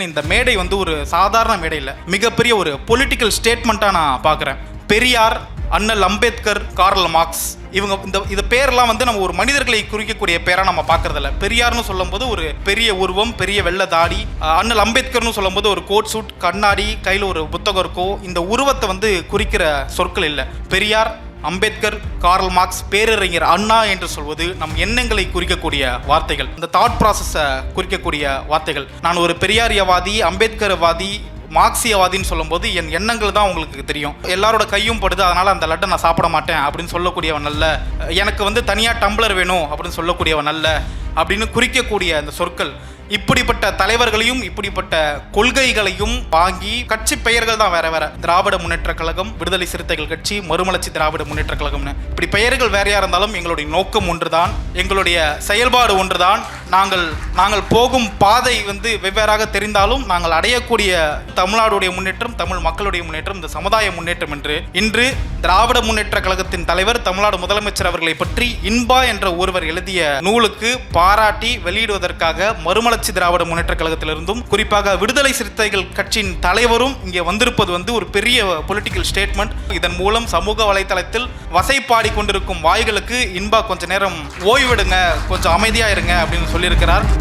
இந்த மேடை வந்து ஒரு சாதாரண மேடை இல்லை, மிகப்பெரிய ஒரு பொலிட்டிக்கல் ஸ்டேட்மெண்ட்டாக நான் பார்க்குறேன். பெரியார், அண்ணல் அம்பேத்கர், கார்ல் மார்க்ஸ், இவங்க இந்த பேரெல்லாம் வந்து நம்ம ஒரு மனிதர்களை குறிக்கக்கூடிய பேராக நம்ம பார்க்கறதில்ல. பெரியார்னு சொல்லும்போது ஒரு பெரிய உருவம், பெரிய வெள்ளை தாடி. அண்ணல் அம்பேத்கர்னு சொல்லும்போது ஒரு கோட் சூட், கண்ணாடி, கையில் ஒரு புத்தகம் இருக்கோ. இந்த உருவத்தை வந்து குறிக்கிற சொற்கள் இல்லை. பெரியார், அம்பேத்கர், கார்ல் மார்க்ஸ், பேரறிஞர் அண்ணா என்று சொல்வது நம் எண்ணங்களை குறிக்கக்கூடிய வார்த்தைகள், இந்த தாட் ப்ராசஸை குறிக்கக்கூடிய வார்த்தைகள். நான் ஒரு பெரியாரியவாதி, அம்பேத்கர்வாதி, மார்க்சியவாதின்னு சொல்லும்போது என் எண்ணங்கள் தான் உங்களுக்கு தெரியும். எல்லாரோட கையும் படுது, அதனால் அந்த லட்டை நான் சாப்பிட மாட்டேன் அப்படின்னு சொல்லக்கூடியவன் அல்ல. எனக்கு வந்து தனியாக டம்ளர் வேணும் அப்படின்னு சொல்லக்கூடியவன் அல்ல அப்படின்னு குறிக்கக்கூடிய அந்த சொற்கள். இப்படிப்பட்ட தலைவர்களையும் இப்படிப்பட்ட கொள்கைகளையும் வாங்கி கட்சி பெயர்கள் தான் வேற வேற. திராவிட முன்னேற்ற கழகம், விடுதலை சிறுத்தைகள் கட்சி, மறுமலர்ச்சி திராவிட முன்னேற்ற கழகம்னு இப்படி பெயர்கள் வேறையா இருந்தாலும் எங்களுடைய நோக்கம் ஒன்றுதான், எங்களுடைய செயல்பாடு ஒன்றுதான். நாங்கள் போகும் பாதை வந்து வெவ்வேறாக தெரிந்தாலும் நாங்கள் அடையக்கூடிய தமிழ்நாடுடைய முன்னேற்றம், தமிழ் மக்களுடைய முன்னேற்றம், இந்த சமுதாய முன்னேற்றம் என்று இன்று திராவிட முன்னேற்ற கழகத்தின் தலைவர் தமிழ்நாடு முதலமைச்சர் அவர்களை பற்றி இன்பா என்ற ஒருவர் எழுதிய நூலுக்கு பாராட்டி வெளியிடுவதற்காக மறுமலர்ச்சி திராவிட முன்னேற்ற கழகத்திலிருந்தும் குறிப்பாக விடுதலை சிறுத்தைகள் கட்சியின் தலைவரும் இங்கே வந்திருப்பது வந்து ஒரு பெரிய பொலிட்டிக்கல் ஸ்டேட்மெண்ட். இதன் மூலம் சமூக வலைதளத்தில் வசைப்பாடி கொண்டிருக்கும் வாய்களுக்கு இன்பா கொஞ்ச நேரம் ஓய்வெடுங்க, கொஞ்சம் அமைதியா இருங்க அப்படின்னு சொல்லியிருக்கிறார்.